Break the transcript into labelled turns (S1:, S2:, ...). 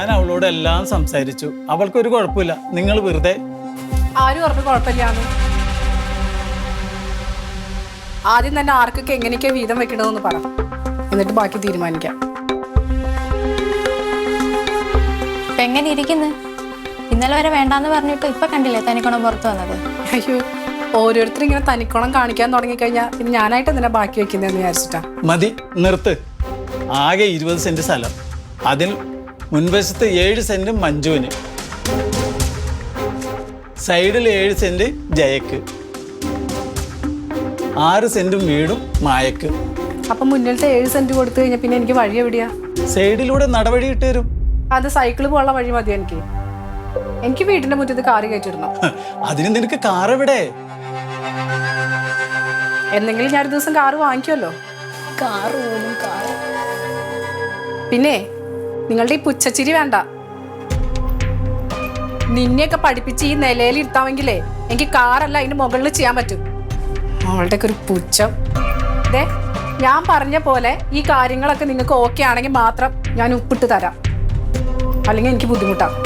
S1: ഞാൻ അവളോട് എല്ലാം സംസാരിച്ചു. അവൾക്കൊരു കുഴപ്പമില്ല. നിങ്ങൾ വെറുതെ.
S2: ആരും പറഞ്ഞു കുഴപ്പമില്ലാന്ന്? ആദ്യം തന്നെ ആർക്കൊക്കെ എങ്ങനെയൊക്കെ വീതം വെക്കണമെന്ന് പറ, എന്നിട്ട് ബാക്കി തീരുമാനിക്കാം.
S3: എങ്ങനെ ഇരിക്കുന്നു? ഇന്നലെ വരെ വേണ്ടാന്ന് പറഞ്ഞിട്ട് ഇപ്പൊ കണ്ടില്ലേ തനിക്കുണം പുറത്തു വന്നത്?
S2: അയ്യോ, ഓരോരുത്തരും ഇങ്ങനെ തനിക്കുണം കാണിക്കാൻ തുടങ്ങിക്കഴിഞ്ഞാൽ പിന്നെ ഞാനായിട്ട് എന്തിനാ ബാക്കി വെക്കുന്നതെന്ന് വിചാരിച്ചിട്ടാ.
S1: മതി, നിർത്ത്. ആകെ 20 സെന്റ് സ്ഥലം. അതിൽ മുൻവശത്ത് 7 സെന്റ് മഞ്ജുവിന്, സൈഡിൽ 7 സെന്റ് ജയക്ക്, 6 സെന്റും വീടും മായക്ക്.
S2: അപ്പൊ മുന്നിലത്തെ 7 സെന്റ് കൊടുത്തു കഴിഞ്ഞാൽ പിന്നെ എനിക്ക് വഴി എവിടെയാ?
S1: സൈഡിലൂടെ നടവഴി ഇട്ട് തരും.
S2: അത് സൈക്കിള് പോകാനുള്ള വഴി മതി എനിക്ക് വീടിന്റെ മുറ്റത്ത് കാറ് കയറ്റിടണം.
S1: അതിന് നിനക്ക് കാർ എവിടെ?
S2: എന്തെങ്കിലും ഞാൻ ഒരു ദിവസം കാറ് വാങ്ങിക്കുമല്ലോ.
S3: കാറ്
S2: പിന്നെ നിങ്ങളുടെ ഈ പുച്ഛച്ചിരി വേണ്ട. നിന്നെയൊക്കെ പഠിപ്പിച്ച് ഈ നിലയിൽ ഇരുത്താമെങ്കിലേ എനിക്ക് കാറല്ല അതിന് മുകളിൽ ചെയ്യാൻ പറ്റും. അവളുടെ ഒക്കെ ഒരു പുച്ഛം. അതെ, ഞാൻ പറഞ്ഞ പോലെ ഈ കാര്യങ്ങളൊക്കെ നിങ്ങൾക്ക് ഓക്കെ ആണെങ്കിൽ മാത്രം ഞാൻ ഉപ്പിട്ട് തരാം, അല്ലെങ്കിൽ എനിക്ക് ബുദ്ധിമുട്ടാണ്.